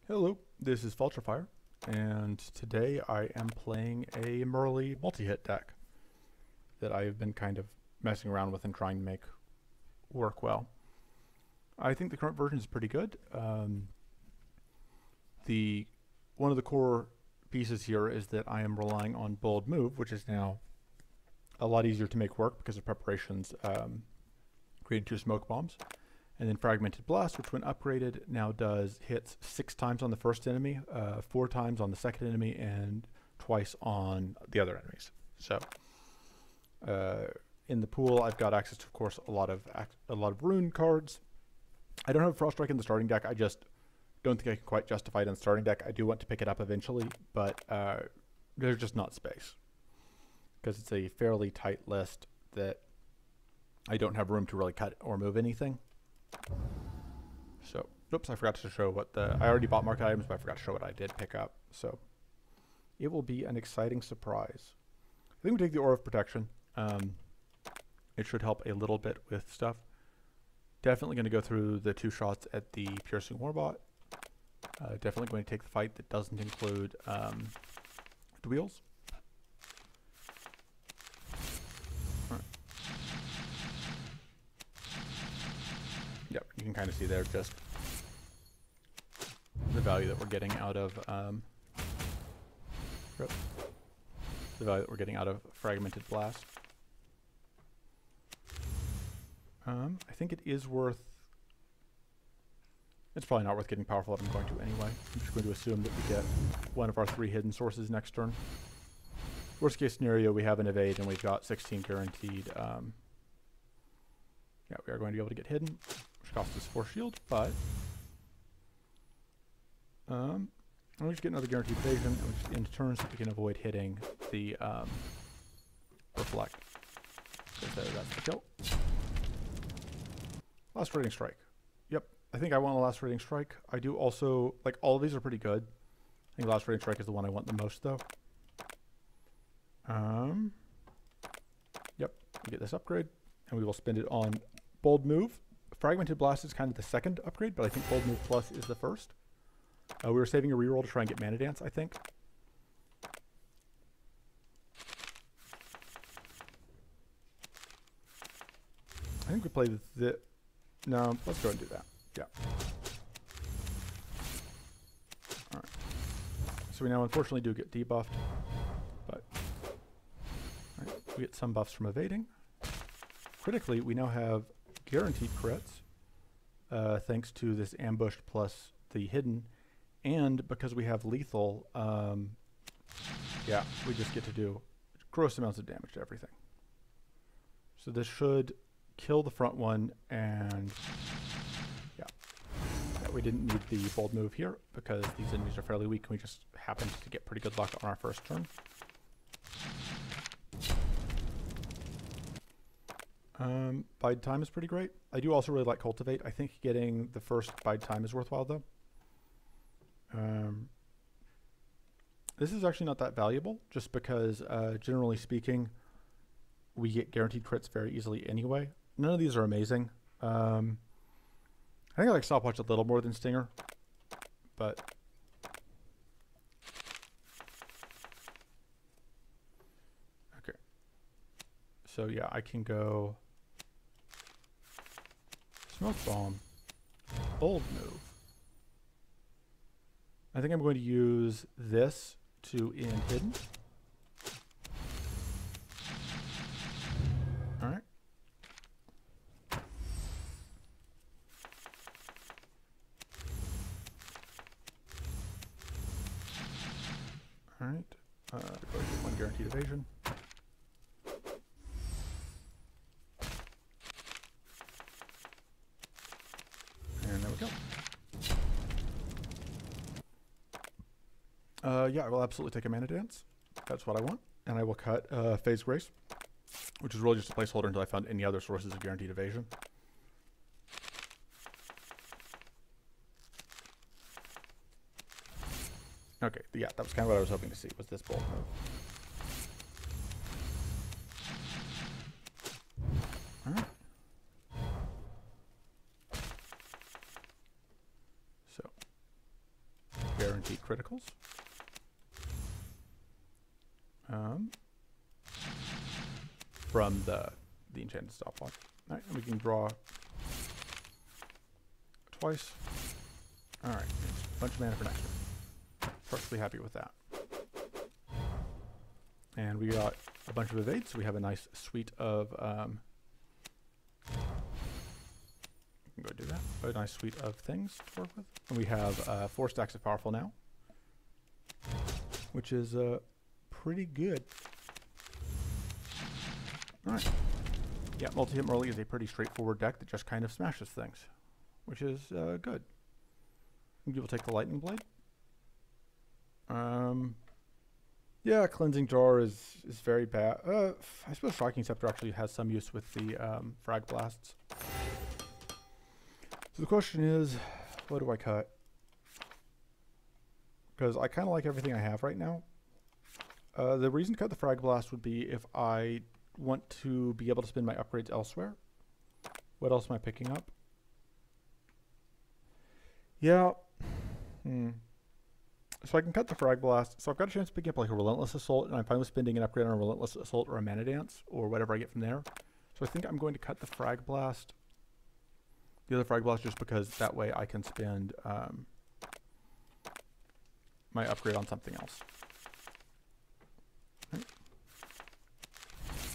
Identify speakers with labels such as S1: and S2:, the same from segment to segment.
S1: Hello, this is Vulturefire, and today I am playing a Mirley multi-hit deck that I've been kind of messing around with and trying to make work well. I think the current version is pretty good. One of the core pieces here is that I am relying on Bold Move, which is now a lot easier to make work because of preparations creating 2 smoke bombs. And then Fragmented Blast, which when upgraded now does hits 6 times on the first enemy, 4 times on the second enemy, and twice on the other enemies. So in the pool, I've got access to, of course, a lot of rune cards. I don't have Frost Strike in the starting deck. I just don't think I can quite justify it in the starting deck. I do want to pick it up eventually, but there's just not space because it's a fairly tight list that I don't have room to really cut or move anything. So, oops, I forgot to show what I already bought market items, but I forgot to show what I did pick up. So, it will be an exciting surprise. I think we take the Aura of Protection. It should help a little bit with stuff. Definitely going to go through the 2 shots at the Piercing Warbot. Definitely going to take the fight that doesn't include Dwheels. Yep, you can kind of see there just the value that we're getting out of Fragmented Blast. I think it is worth. It's probably not worth getting powerful, but I'm going to anyway. I'm just going to assume that we get one of our 3 hidden sources next turn. Worst case scenario, we have an evade and we've got 16 guaranteed. Yeah, we are going to be able to get hidden, which costs us 4 shield, but we just get another guaranteed evasion, and we just end turns so we can avoid hitting the reflect. There, that's the kill. Last Rating Strike. Yep, I think I want a Last Rating Strike. I do also, like, all of these are pretty good. I think Last Rating Strike is the one I want the most, though. Yep, we get this upgrade, and we will spend it on Bold Move. Fragmented Blast is kind of the second upgrade, but I think Bold Move Plus is the first. We were saving a reroll to try and get Mana Dance, I think. I think we play the... No, let's go and do that. Yeah. Alright. So we now unfortunately do get debuffed, but right, we get some buffs from evading. Critically, we now have guaranteed crits, thanks to this ambushed plus the hidden, and because we have lethal, yeah, we just get to do gross amounts of damage to everything. So this should kill the front one, and yeah, we didn't need the Bold Move here because these enemies are fairly weak and we just happened to get pretty good luck on our first turn. Bide time is pretty great. I do also really like Cultivate. I think getting the first bide time is worthwhile though. This is actually not that valuable just because generally speaking we get guaranteed crits very easily anyway. None of these are amazing. I think I like Stopwatch a little more than Stinger, but okay. So yeah, I can go Smoke Bomb, Bold Move. I think I'm going to use this to end hidden. Alright. Alright. Go ahead and get 1 guaranteed evasion. And there we go. Yeah, I will absolutely take a Mana Dance. That's what I want. And I will cut Phase Grace, which is really just a placeholder until I found any other sources of guaranteed evasion. Okay, yeah, that was kind of what I was hoping to see, was this Bold Move. Alright. So, guaranteed criticals. From the enchanted stopwatch. All right, and we can draw twice. All right, a bunch of mana for next turn. Perfectly happy with that. And we got a bunch of evades, so we have a nice suite of you can go do that. A nice suite of things to work with. And we have 4 stacks of powerful now, which is pretty good. Alright. Yeah, multi-hit Mirley is a pretty straightforward deck that just kind of smashes things, which is good. Maybe we'll take the Lightning Blade. Yeah, Cleansing Jar is very bad. I suppose Shocking Scepter actually has some use with the Frag Blasts. So the question is, what do I cut? Because I kind of like everything I have right now. The reason to cut the Frag Blast would be if I want to be able to spend my upgrades elsewhere. What else am I picking up? Yeah. So I can cut the Frag Blast. So I've got a chance of picking up like a Relentless Assault, and I'm fine with spending an upgrade on a Relentless Assault or a Mana Dance, or whatever I get from there. So I think I'm going to cut the Frag Blast. The other Frag Blast just because that way I can spend my upgrade on something else. Okay.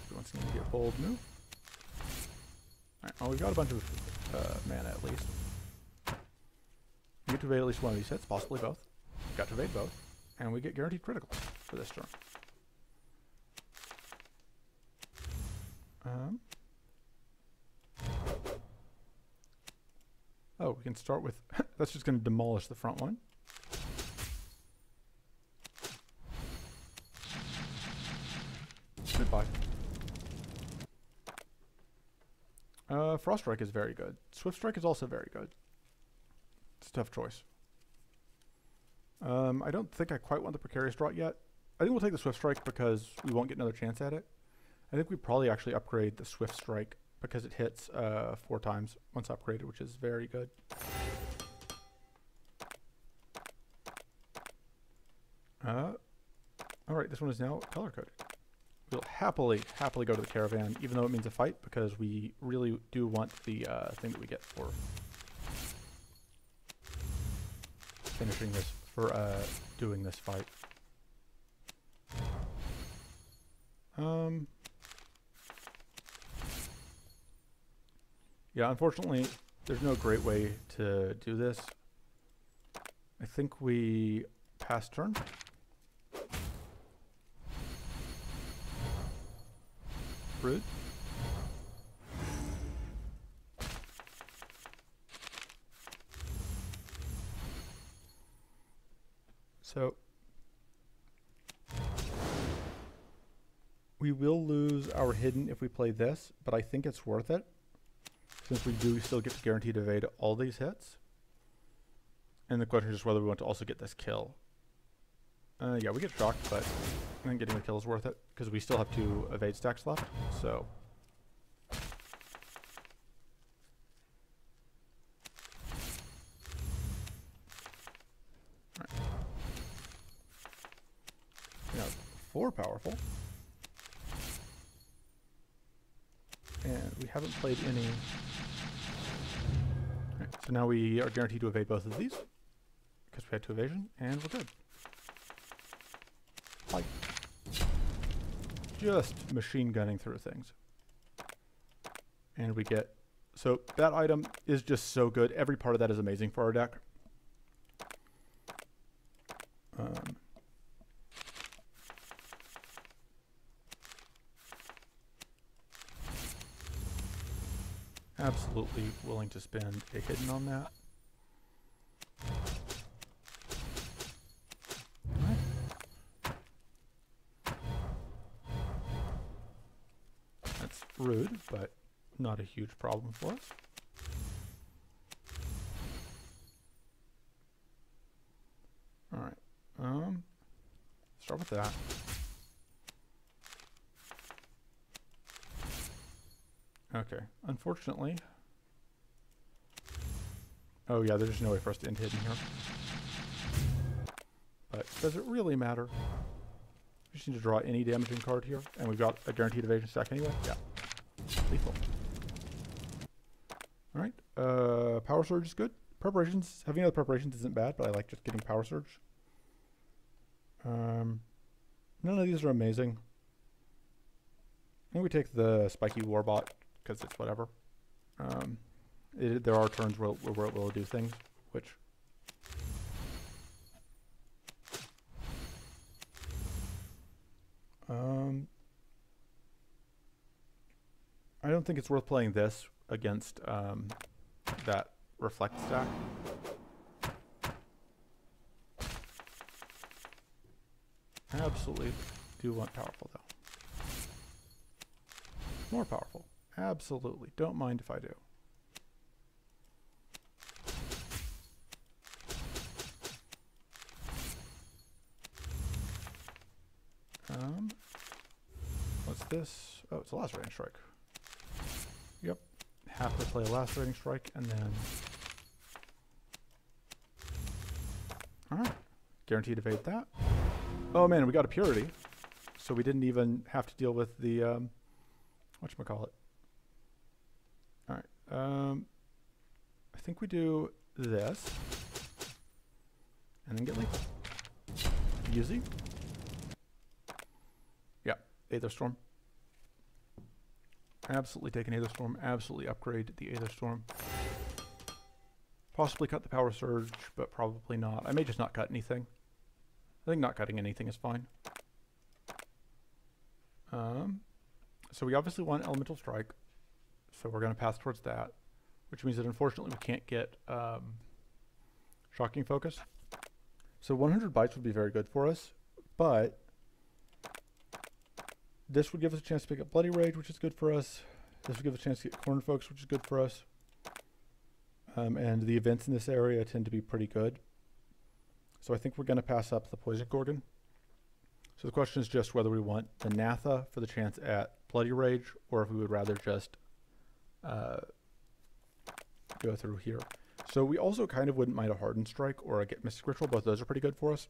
S1: So once again, we get bold move. Alright, well we've got a bunch of mana at least. We get to evade at least one of these hits, possibly both. Got to evade both, and we get guaranteed critical for this turn. Oh, we can start with... that's just going to demolish the front one. Goodbye. Frost Strike is very good. Swift Strike is also very good. It's a tough choice. I don't think I quite want the Precarious Draught yet. I think we'll take the Swift Strike because we won't get another chance at it. I think we probably actually upgrade the Swift Strike because it hits 4 times once upgraded, which is very good. Alright, this one is now color-coded. We'll happily go to the Caravan, even though it means a fight, because we really do want the thing that we get for finishing this, for doing this fight. Yeah, unfortunately, there's no great way to do this. I think we pass turn. Rude. So we will lose our hidden if we play this, but I think it's worth it since we do still get to guaranteed evade all these hits. And the question is just whether we want to also get this kill. Yeah, we get shocked, but I think getting the kill is worth it because we still have 2 evade stacks left. So right. Now 4 powerful, and we haven't played any. Right, so now we are guaranteed to evade both of these because we had 2 evasion, and we're good. Like, just machine gunning through things. And we get... So that item is just so good. Every part of that is amazing for our deck. Absolutely willing to spend a hidden on that. Rude, but not a huge problem for us. Alright, start with that. Okay, unfortunately... Oh yeah, there's no way for us to end hidden here. but does it really matter? We just need to draw any damaging card here, and we've got a guaranteed evasion stack anyway. Yeah, lethal. All right, Power Surge is good. Preparations, having other preparations isn't bad, but I like just getting Power Surge. None of these are amazing. I think we take the Spiky Warbot, because it's whatever. There are turns where it will do things, which... I don't think it's worth playing this against that Reflect stack. I absolutely do want powerful though. More powerful. Absolutely. Don't mind if I do. What's this? Oh, it's a Lacerating Strike. Yep. Have to play a Lacerating Strike and then... Alright. Guaranteed to evade that. Oh man, we got a Purity. So we didn't even have to deal with the, whatchamacallit. Alright. I think we do this. And then get lethal. Easy. Yeah, Aether Storm. Absolutely take an Aether Storm. Absolutely upgrade the Aether Storm. Possibly cut the Power Surge, but probably not. I may just not cut anything. I think not cutting anything is fine. So we obviously want Elemental Strike. So we're going to pass towards that. Which means that unfortunately we can't get Shocking Focus. So 100 bites would be very good for us. But this would give us a chance to pick up Bloody Rage, which is good for us. This would give us a chance to get Corner Focus, which is good for us. And the events in this area tend to be pretty good. So I think we're going to pass up the Poison Gorgon. So the question is just whether we want the Natha for the chance at Bloody Rage, or if we would rather just go through here. So we also kind of wouldn't mind a Hardened Strike or a Get Mystic Ritual. Both of those are pretty good for us.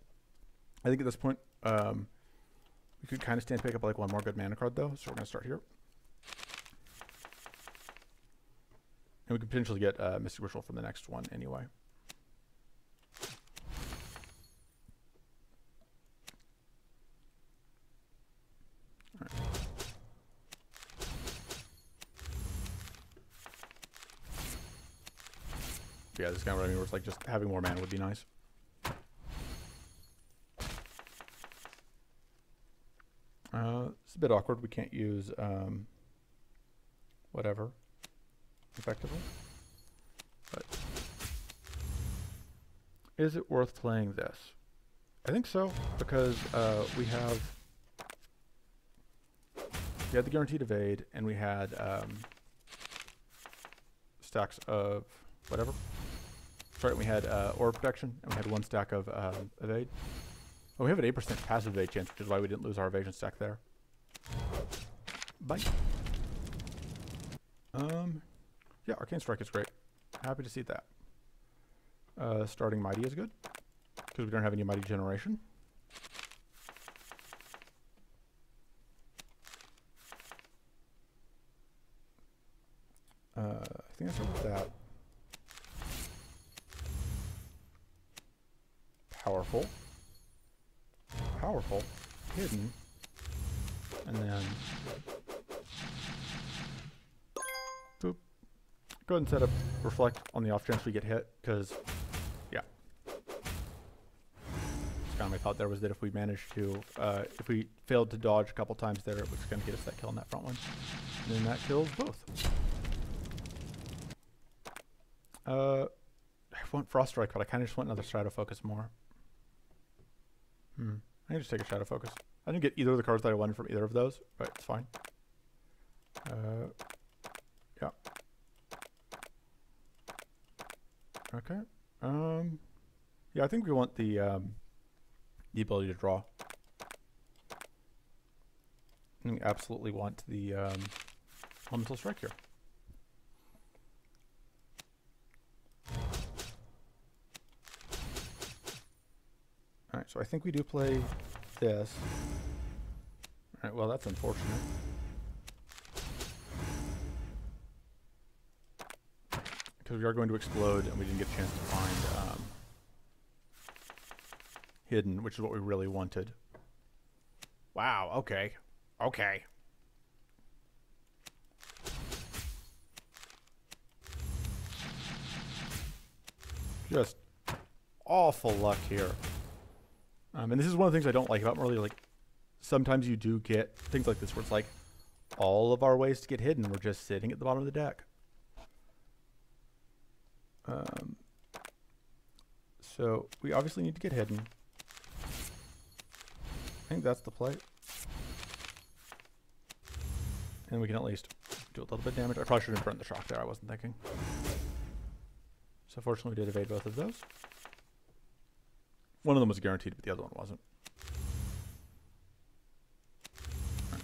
S1: I think at this point, we could kind of stand to pick up like one more good mana card though. So we're going to start here. And we could potentially get Mystic Ritual from the next one anyway. All right. Yeah, this is kind of what I mean, where it's like just having more mana would be nice. It's a bit awkward. We can't use whatever effectively. But is it worth playing this? I think so, because we had the guaranteed evade, and we had stacks of whatever. Sorry, we had aura protection, and we had one stack of evade. Oh, we have an 8% passive evade chance, which is why we didn't lose our evasion stack there. Bye. Yeah, Arcane Strike is great. Happy to see that. Starting Mighty is good, because we don't have any Mighty generation. I think I start with that. Powerful. Powerful. Hidden. And then... boop. Go ahead and set up Reflect on the off chance we get hit, because, yeah. Kind of my thought there was that if we managed to, if we failed to dodge a couple times there, it was going to get us that kill on that front one. And then that kills both. I want Frost Strike, but I kind of just want another Shadow Focus more. I can just take a Shadow Focus. I didn't get either of the cards that I wanted from either of those, but it's fine. Yeah. Okay. Yeah, I think we want the ability to draw. And we absolutely want the Elemental Strike here. Alright. Alright, so I think we do play this. Alright, well that's unfortunate. Because we are going to explode and we didn't get a chance to find hidden, which is what we really wanted. Wow, okay. Okay. Just awful luck here. And this is one of the things I don't like about Mirley. Like, sometimes you do get things like this where it's like, all of our ways to get hidden were just sitting at the bottom of the deck. So we obviously need to get hidden. I think that's the play. And we can at least do a little bit of damage. I probably should have burned the shock there. I wasn't thinking. So fortunately we did evade both of those. One of them was guaranteed, but the other one wasn't. Right.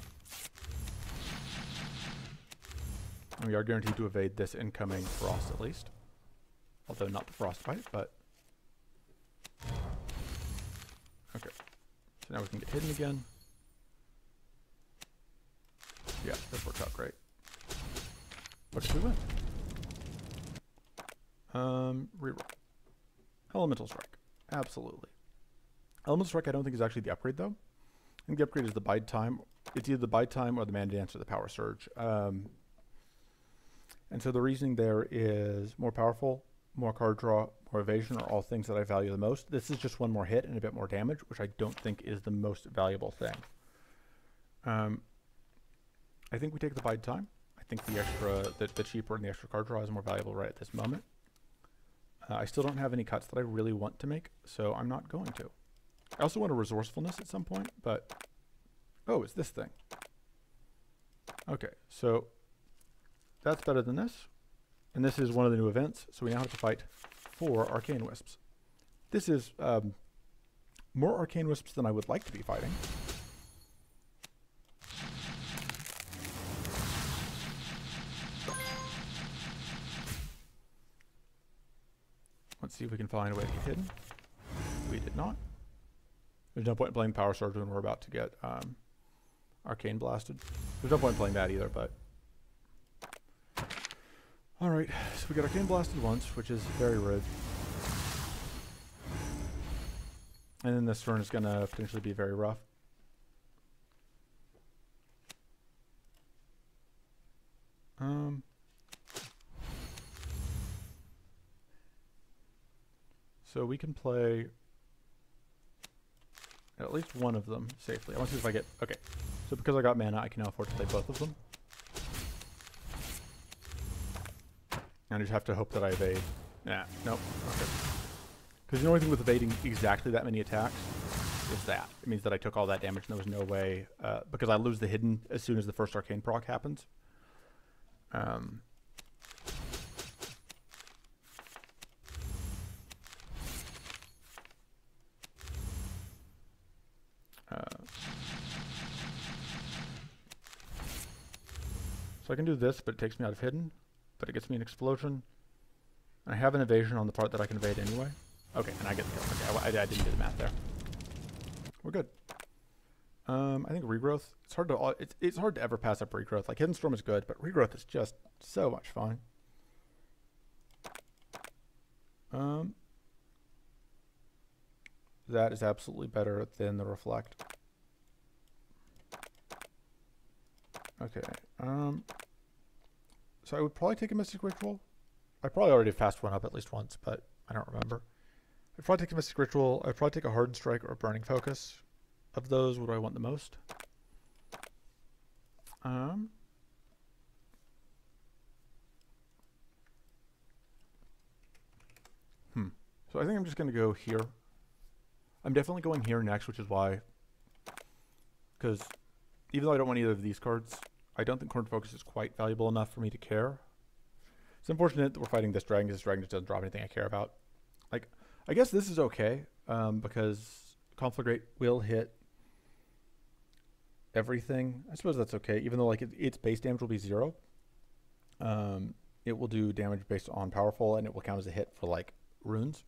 S1: And we are guaranteed to evade this incoming frost at least. Although not the frostbite, but... Okay. So now we can get hidden again. Yeah, this works out great. What should we win? Reroll. Elemental Strike. Absolutely. Elemental Strike I don't think is actually the upgrade though. I think the upgrade is the bide time. It's either the bide time or the mana dance or the power surge. And so the reasoning there is more powerful, more card draw, more evasion are all things that I value the most. This is just one more hit and a bit more damage, which I don't think is the most valuable thing. I think we take the bide time. I think the extra, the cheaper and the extra card draw is more valuable right at this moment. I still don't have any cuts that I really want to make, so I'm not going to. I also want a resourcefulness at some point, but... Oh, it's this thing. Okay, so that's better than this. And this is one of the new events, so we now have to fight 4 Arcane Wisps. This is more Arcane Wisps than I would like to be fighting. Let's see if we can find a way to get hidden. We did not. There's no point in playing Power Surge when we're about to get Arcane Blasted. There's no point in playing that either, but... Alright, so we got Arcane Blasted once, which is very rude. And then this turn is going to potentially be very rough. So we can play at least one of them safely. I want to see if I get... Okay, so because I got mana, I can now afford to play both of them. And I just have to hope that I evade. Nah, nope. Okay. Because the only thing with evading exactly that many attacks is that. It means that I took all that damage and there was no way... because I lose the hidden as soon as the first Arcane proc happens. So I can do this, but it takes me out of hidden. But it gets me an explosion. I have an evasion on the part that I can evade anyway. Okay, and I get the kill. Okay, I didn't do the math there. We're good. I think regrowth. It's hard to it's hard to ever pass up regrowth. Like Hidden Storm is good, but regrowth is just so much fun. That is absolutely better than the reflect. Okay. So I would probably take a Mystic Ritual. I probably already fast one up at least once, but I don't remember. I'd probably take a Mystic Ritual. I'd probably take a Hardened Strike or a Burning Focus. Of those, what do I want the most? So I think I'm just going to go here. I'm definitely going here next, which is why. Because even though I don't want either of these cards, I don't think Corn Focus is quite valuable enough for me to care. It's unfortunate that we're fighting this dragon, because this dragon just doesn't drop anything I care about. Like, I guess this is okay, because Conflagrate will hit everything. I suppose that's okay, even though like its base damage will be 0. It will do damage based on powerful, and it will count as a hit for like runes.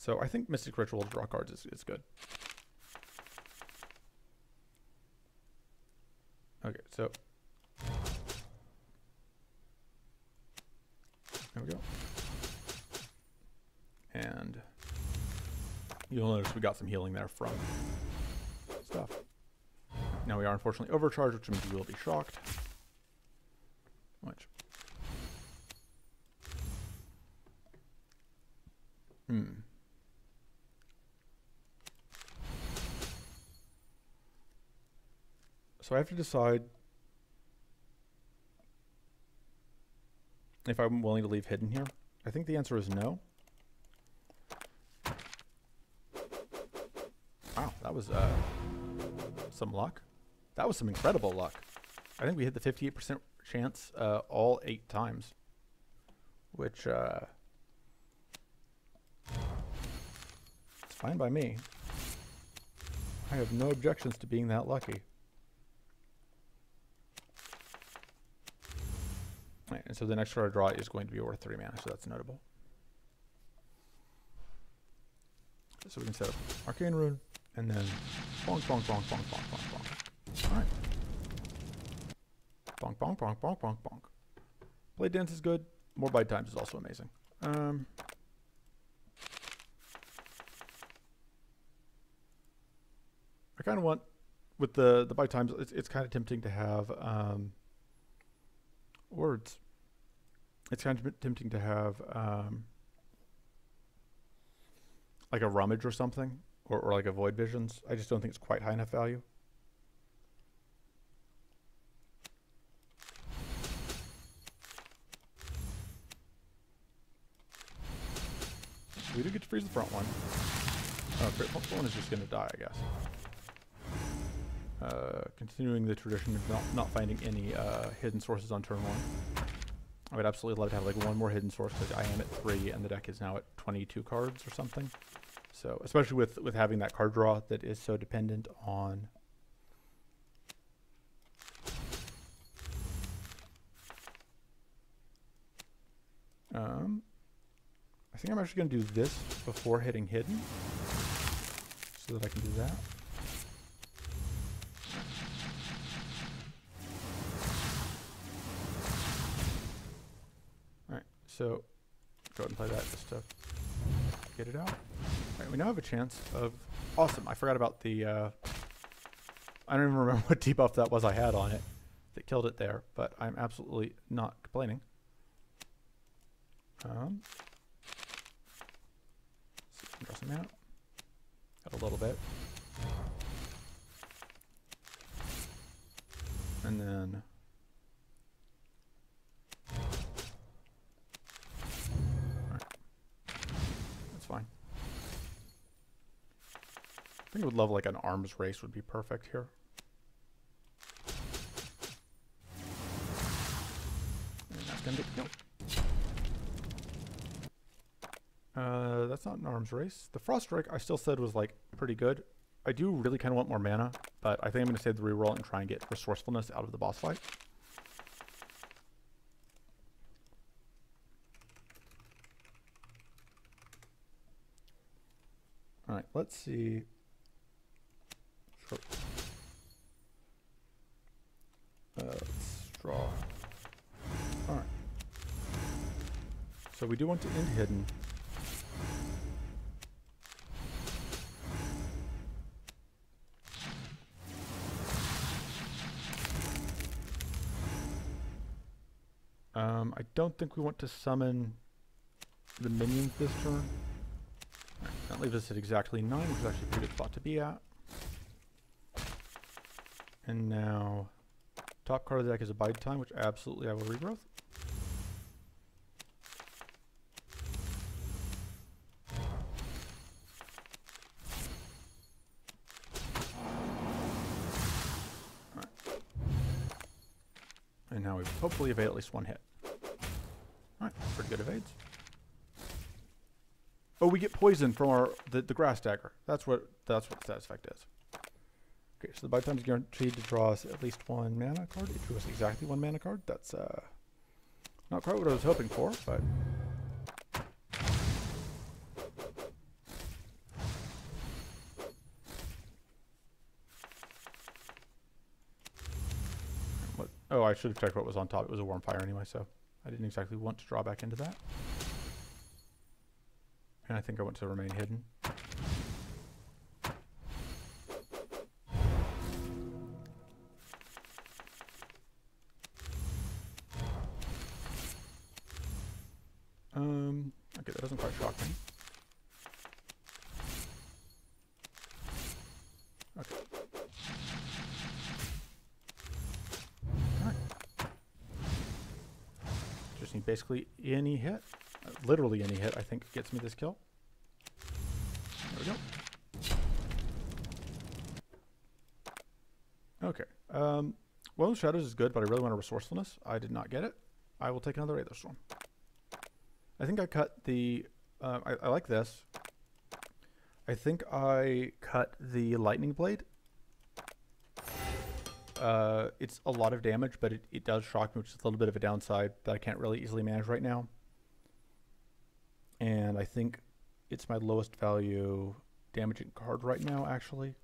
S1: So I think Mystic Ritual to draw cards is good. Okay, so there we go. And you'll notice we got some healing there from stuff. Now we are unfortunately overcharged, which means we will be shocked. Which. So I have to decide if I'm willing to leave hidden here. I think the answer is no. Wow, that was some luck. That was some incredible luck. I think we hit the 58% chance all 8 times, which it's fine by me. I have no objections to being that lucky. Right, and so the next card I draw is going to be worth 3 mana, so that's notable. So we can set up Arcane Rune, and then bonk, bonk, bonk, bonk, bonk, bonk, bonk. Alright. Bonk, bonk, bonk, bonk, bonk, bonk. Blade Dance is good. More Bite Times is also amazing. I kind of want, with the Bite Times, it's kind of tempting to have words. It's kind of tempting to have like a Rummage or something, or like a Void Visions. I just don't think it's quite high enough value. We do get to freeze the front one. Oh, the front one is just going to die, I guess. Continuing the tradition of not finding any hidden sources on turn 1. I would absolutely love to have like one more hidden source, because I am at 3 and the deck is now at 22 cards or something. So, especially with having that card draw that is so dependent on I think I'm actually going to do this before hitting hidden, so that I can do that. Alright, so go ahead and play that just to get it out. Alright, we now have a chance of... Awesome, I forgot about the... I don't even remember what debuff that was I had on it that killed it there, but I'm absolutely not complaining. Draw some mana. Got a little bit. And then... Alright. That's fine. I think I would love like an arms race would be perfect here. And that's gonna get killed. That's not an arms race. The Frost Strike I still said was like pretty good. I do really kind of want more mana, but I think I'm going to save the reroll and try and get resourcefulness out of the boss fight. Alright, let's see. Sure. Let's draw. Alright. So we do want to end hidden. I don't think we want to summon the minions this turn. Right, that leaves us at exactly 9, which is actually a pretty good spot to be at. And now, top card of the deck is a Bide Time, which absolutely I will regrowth. Alright. And now we hopefully evade at least one hit. Alright, pretty good evades. Oh, we get poison from the grass dagger. That's what status effect is. Okay, so the Bite Time is guaranteed to draw us at least 1 mana card. It drew us exactly 1 mana card. That's not quite what I was hoping for, but Oh, I should have checked what was on top. It was a warm fire anyway, so I didn't exactly want to draw back into that. And I think I want to remain hidden. Okay, that doesn't quite shock me. Okay. Alright. Just need basically any hit. Literally any hit, I think, gets me this kill. There we go. Okay. Well, Shadows is good, but I really want a Resourcefulness. I did not get it. I will take another Aether Storm. I think I cut the... I like this. I think I cut the Lightning Blade. It's a lot of damage, but it does shock me, which is a little bit of a downside that I can't really easily manage right now. And I think it's my lowest value damaging card right now, actually.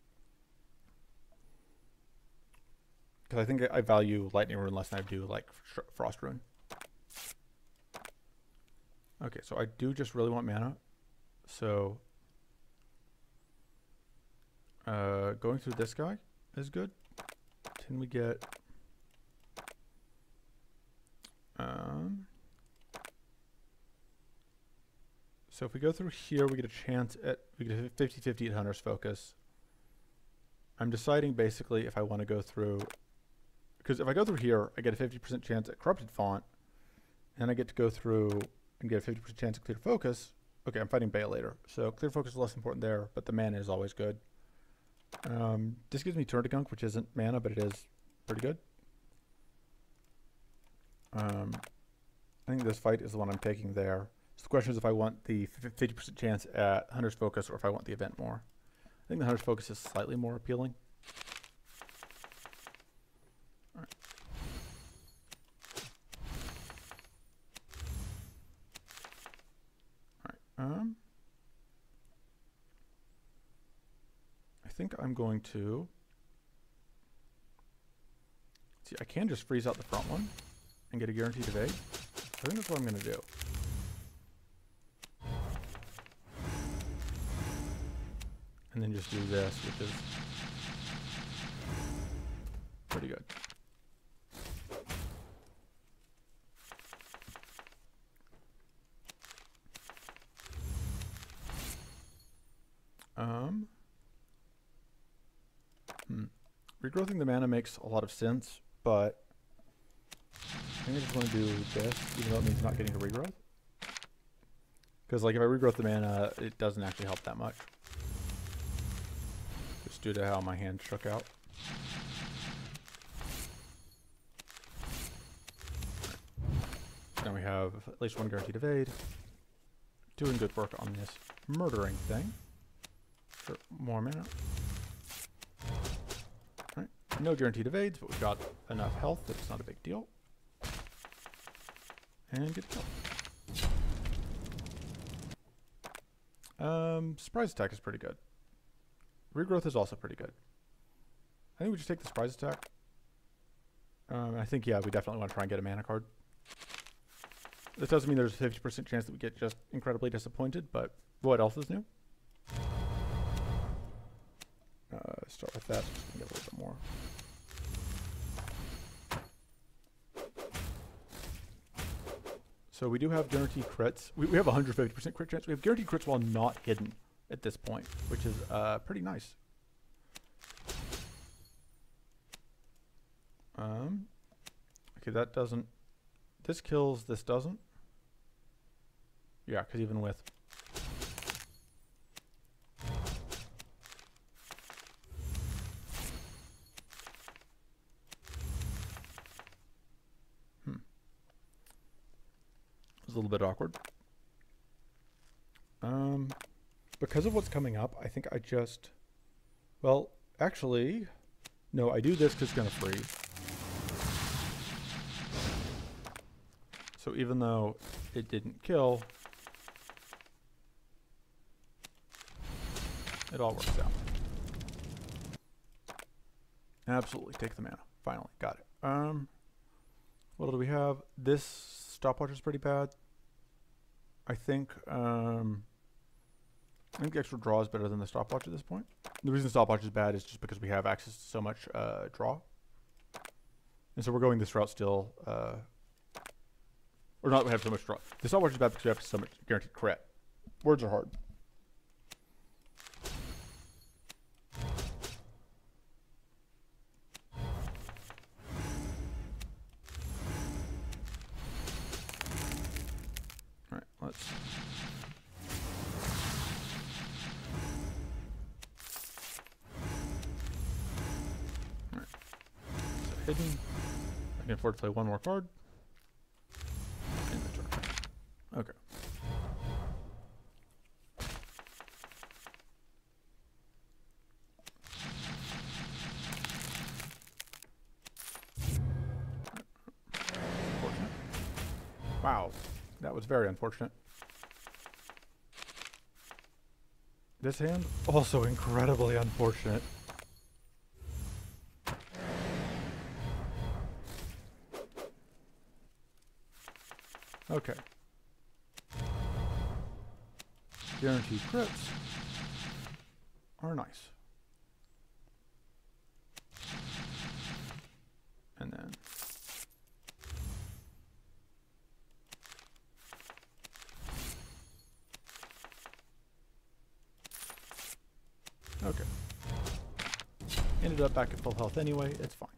S1: Because I think I value Lightning Rune less than I do, like, Frost Rune. Okay, so I do just really want mana. So, going through this guy is good. Can we get... So if we go through here, we get a chance at... We get a 50-50 at Hunter's Focus. I'm deciding basically if I want to go through... Because if I go through here, I get a 50% chance at Corrupted Font. And I get to go through... and get a 50% chance of Clear Focus. Okay, I'm fighting Bale later, so Clear Focus is less important there, but the mana is always good. This gives me Turn to Gunk, which isn't mana, but it is pretty good. I think this fight is the one I'm taking there. So the question is if I want the 50% chance at Hunter's Focus or if I want the event more. I think the Hunter's Focus is slightly more appealing. I think I'm going to... See, I can just freeze out the front one and get a guaranteed evade. I think that's what I'm going to do. And then just do this, which is pretty good. Regrowthing the mana makes a lot of sense, but I think I just want to do this, even though it means not getting to regrowth. Because like if I regrowth the mana, it doesn't actually help that much. Just due to how my hand shook out. Now we have at least one guaranteed evade. Doing good work on this murdering thing. For more mana. Alright. No guaranteed evades, but we've got enough health that it's not a big deal. And good kill. Surprise attack is pretty good. Regrowth is also pretty good. I think we just take the surprise attack. I think, yeah, we definitely want to try and get a mana card. This doesn't mean there's a 50% chance that we get just incredibly disappointed, but what else is new? Start with that, just get a little bit more. So we do have guaranteed crits. We have 150% crit chance. We have guaranteed crits while not hidden at this point, which is pretty nice. Okay, that doesn't... This kills, this doesn't. Yeah, because even with... It's a little bit awkward. Because of what's coming up, I think I just... Well, actually... No, I do this because it's going to freeze. So even though it didn't kill, it all works out. Absolutely, take the mana. Finally, got it. What do we have? This stopwatch is pretty bad. I think the extra draw is better than the stopwatch at this point. The reason stopwatch is bad is just because we have access to so much draw. And so we're going this route still, or not we have so much draw. The stopwatch is bad because we have so much guaranteed crit. Words are hard. All right, let's. All right, so hidden. I can afford to play one more card. In the turn. Okay. Unfortunate. Wow, that was very unfortunate. This hand, also incredibly unfortunate. Okay. Guaranteed crits are nice. And then okay. Ended up back at full health anyway, it's fine.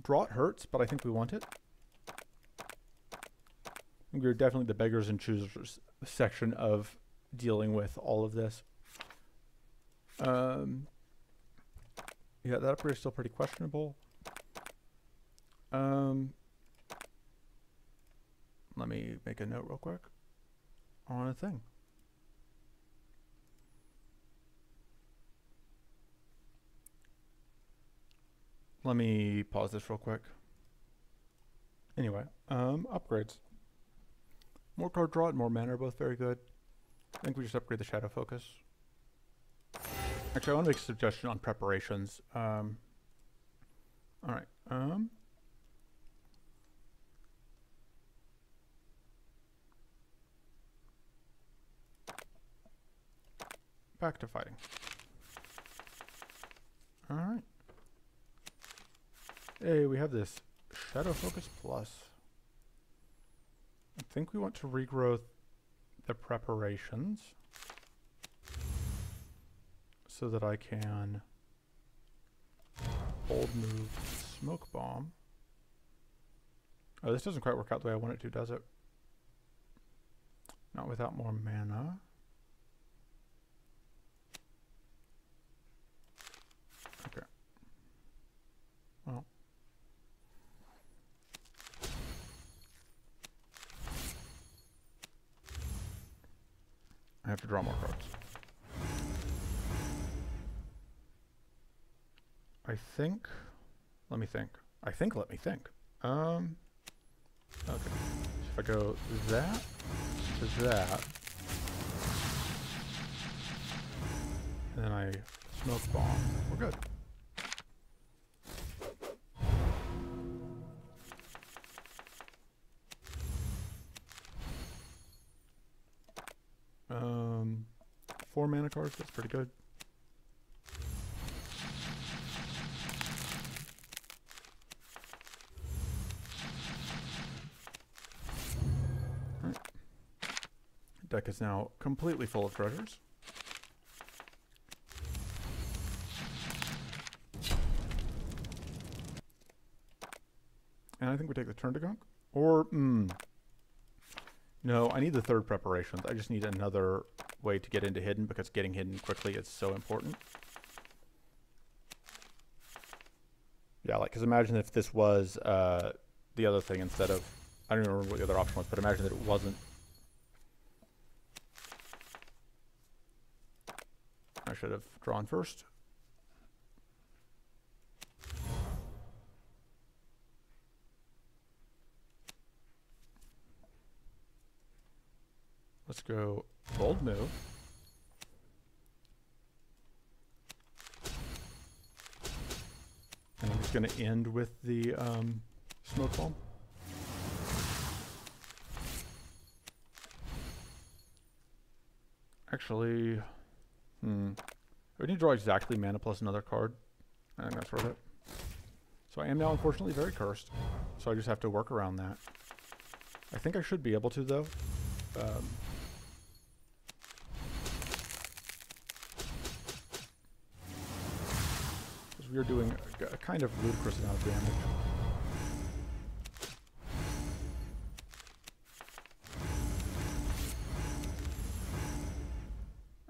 S1: Drought hurts, but I think we want it. We're definitely the beggars and choosers section of dealing with all of this. Yeah, that upgrade is still pretty questionable. Let me make a note real quick on a thing. Let me pause this real quick. Anyway, upgrades. More card draw and more mana are both very good. I think we just upgrade the Shadow Focus. Actually, I want to make a suggestion on preparations. Alright. Back to fighting. Alright. Hey, we have this Shadow Focus Plus. I think we want to regrowth the preparations so that I can hold move Smoke Bomb. Oh, this doesn't quite work out the way I want it to, does it? Not without more mana. Okay. Well. I have to draw more cards. Let me think. Let me think. Okay. So if I go that to that, and then I Smoke Bomb, we're good. Four mana cards, that's pretty good. Alright. Deck is now completely full of treasures. And I think we take the turn to gunk. Or, no, I need the third preparations. I just need another way to get into hidden because getting hidden quickly is so important. Yeah, like, because imagine if this was the other thing instead of, I don't even remember what the other option was, but imagine that it wasn't. I should have drawn first. Let's go bold move. And I'm just going to end with the smoke bomb. Actually, we need to draw exactly mana plus another card. I think that's worth it. So I am now unfortunately very cursed, so I just have to work around that. I think I should be able to, though. Because we are doing a kind of ludicrous amount of damage.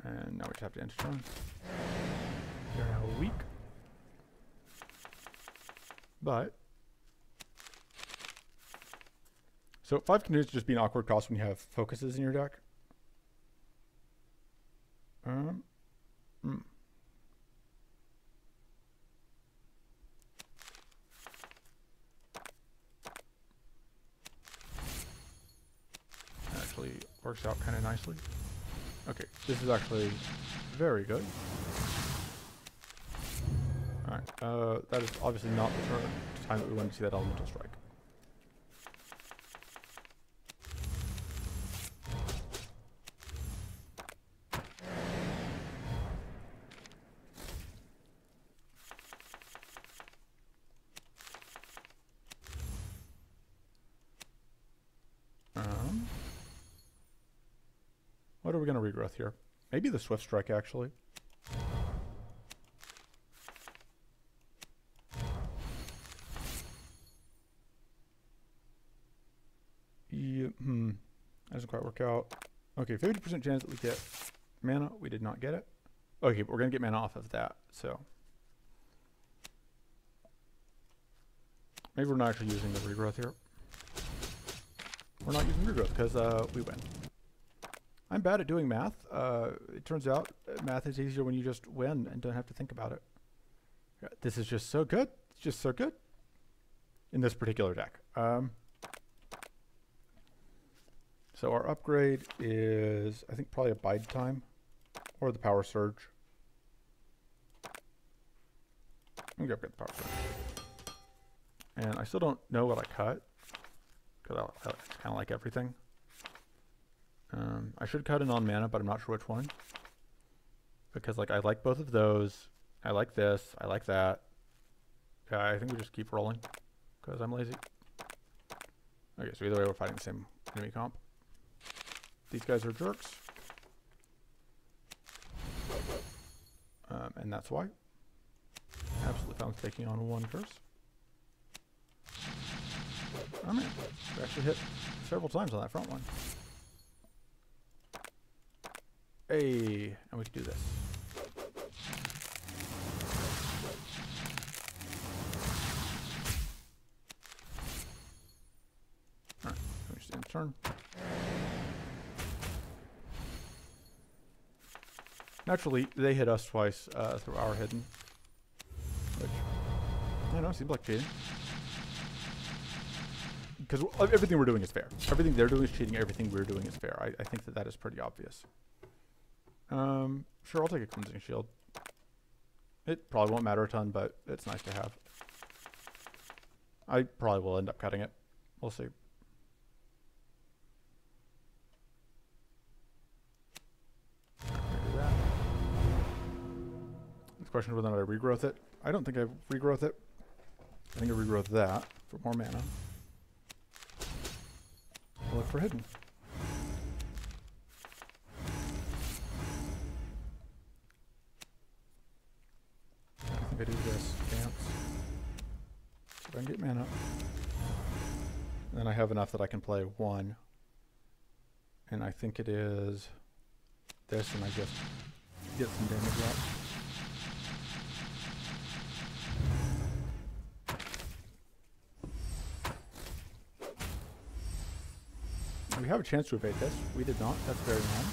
S1: And now we just have to end turn. They're now weak. But so 5 continues to just be an awkward cost when you have focuses in your deck. Actually works out kind of nicely. Okay, this is actually very good. Alright, that is obviously not the time that we wanted to see that elemental strike. What are we going to regrowth here? Maybe the Swift Strike, actually. Yeah, doesn't quite work out. Okay, 50% chance that we get mana. We did not get it. Okay, but we're going to get mana off of that, so. Maybe we're not actually using the regrowth here. We're not using regrowth because we win. I'm bad at doing math. It turns out math is easier when you just win and don't have to think about it. This is just so good. It's just so good in this particular deck. So our upgrade is, I think, probably a bide time or the power surge. I'm going to upgrade the power surge. And I still don't know what I cut because I kind of like everything. I should cut in on mana, but I'm not sure which one. Because like I like both of those. I like this. I like that. Yeah, I think we just keep rolling because I'm lazy. Okay, so either way we're fighting the same enemy comp. These guys are jerks. And that's why. Absolutely found taking on one curse. Oh man, we actually hit several times on that front one. Hey, and we can do this. Alright, we just end turn. Naturally, they hit us twice through our hidden. Which, I don't know, seems like cheating. Because everything we're doing is fair. Everything they're doing is cheating, everything we're doing is fair. I think that is pretty obvious. Sure, I'll take a cleansing shield. It probably won't matter a ton, but it's nice to have. I probably will end up cutting it. We'll see. Do that. The question is whether or not I regrowth it. I don't think I regrowth it. I think I regrowth that for more mana. I'll look for hidden. I do this dance so I can get mana. And then I have enough that I can play one. And I think it is this, and I just get some damage out. We have a chance to evade this. We did not. That's very nice.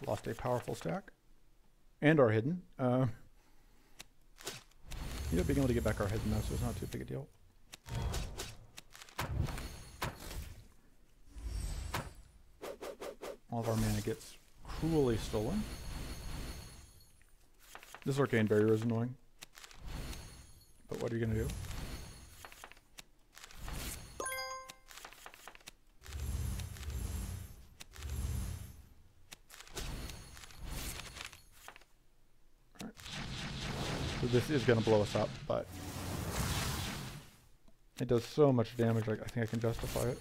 S1: Lost a powerful stack. And our hidden. You know, being able to get back our hidden though, so it's not too big a deal. All of our mana gets cruelly stolen. This arcane barrier is annoying. but what are you going to do? Alright. So this is going to blow us up, but it does so much damage, like, I think I can justify it.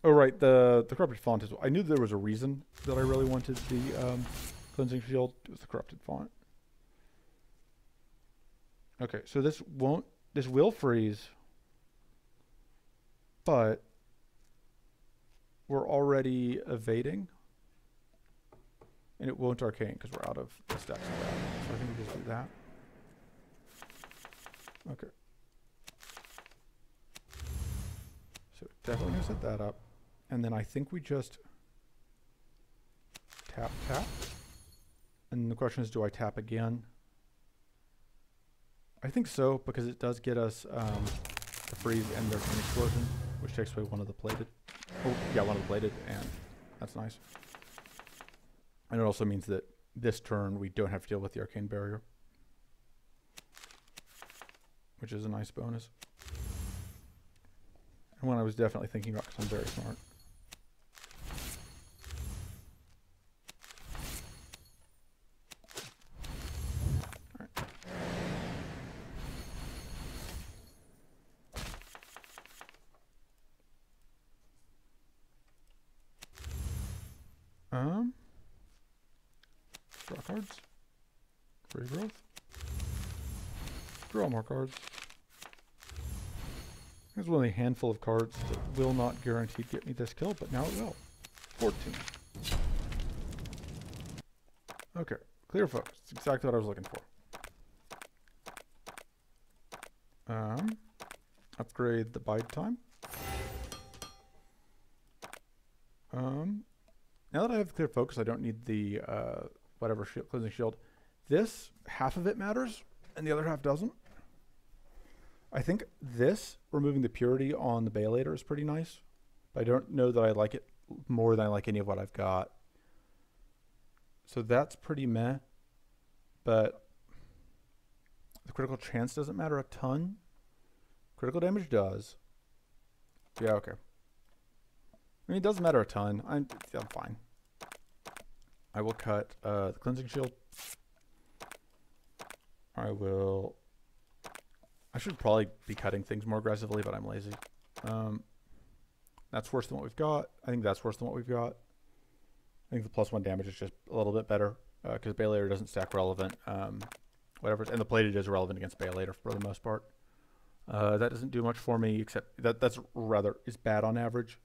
S1: Oh, right, the corrupted font is... I knew there was a reason that I really wanted the cleansing shield. It was the corrupted font. Okay, so this will freeze, but we're already evading, and it won't arcane because we're out of the stacks of that. So I think we just do that. Okay. So definitely gonna set that up. And then I think we just tap. And the question is, do I tap again? I think so, because it does get us the freeze and their arcane explosion, which takes away one of the plated. Oh, yeah, one of the plated, and that's nice. And it also means that this turn we don't have to deal with the arcane barrier, which is a nice bonus. And one I was definitely thinking about because I'm very smart. Draw cards. Regrowth. Draw more cards. There's only a handful of cards that will not guaranteed get me this kill, but now it will. 14. Okay, clear focus. That's exactly what I was looking for. Upgrade the bide time. Now that I have clear focus, I don't need the whatever cleansing shield. This, half of it matters, and the other half doesn't. I think this, removing the purity on the Bailator, is pretty nice. But I don't know that I like it more than I like any of what I've got. So that's pretty meh. But the critical chance doesn't matter a ton. Critical damage does. Yeah, okay. I mean, it doesn't matter a ton. I'm fine. I will cut the cleansing shield. I should probably be cutting things more aggressively, but I'm lazy. That's worse than what we've got. I think that's worse than what we've got. I think the +1 damage is just a little bit better because Bailator doesn't stack relevant. Whatever, and the plated is relevant against Bailator for the most part. That doesn't do much for me, except that's rather is bad on average.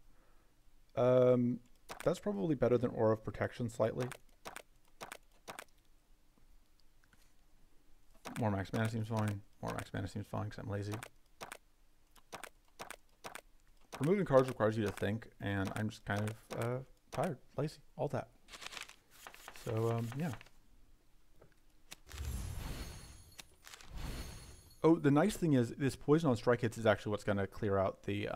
S1: That's probably better than Aura of Protection slightly. More max mana seems fine. More max mana seems fine because I'm lazy. Removing cards requires you to think, and I'm just kind of tired, lazy, all that. So, yeah. Oh, the nice thing is this poison on strike hits is actually what's going to clear out the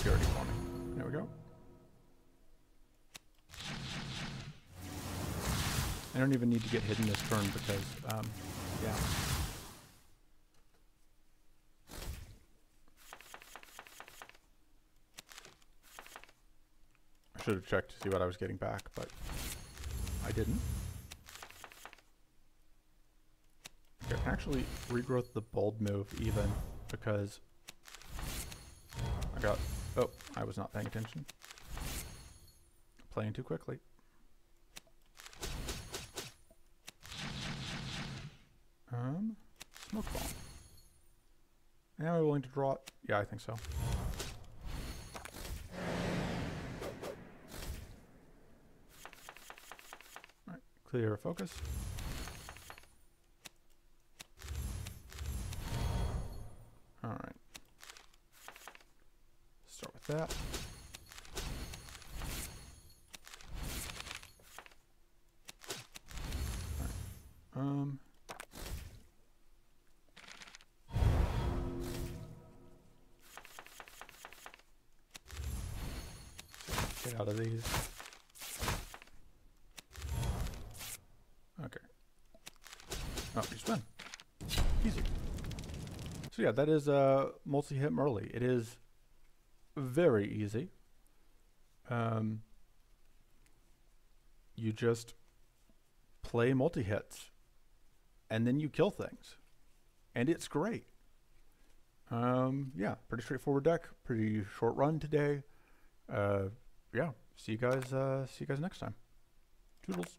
S1: purity for me. There we go. I don't even need to get hidden this turn because, yeah. I should have checked to see what I was getting back, but I didn't. Okay, I can actually regrowth the bold move even because I got... Oh, I was not paying attention. Playing too quickly. Smoke bomb. Am I willing to draw it? Yeah, I think so. Alright, clear focus. Alright. Start with that. Alright. Get out of these. Okay. Oh, you spin. Easy. So yeah, that is multi-hit Mirley. It is very easy. You just play multi-hits, and then you kill things, and it's great. Yeah, pretty straightforward deck. Pretty short run today. Yeah, see you guys next time. Toodles.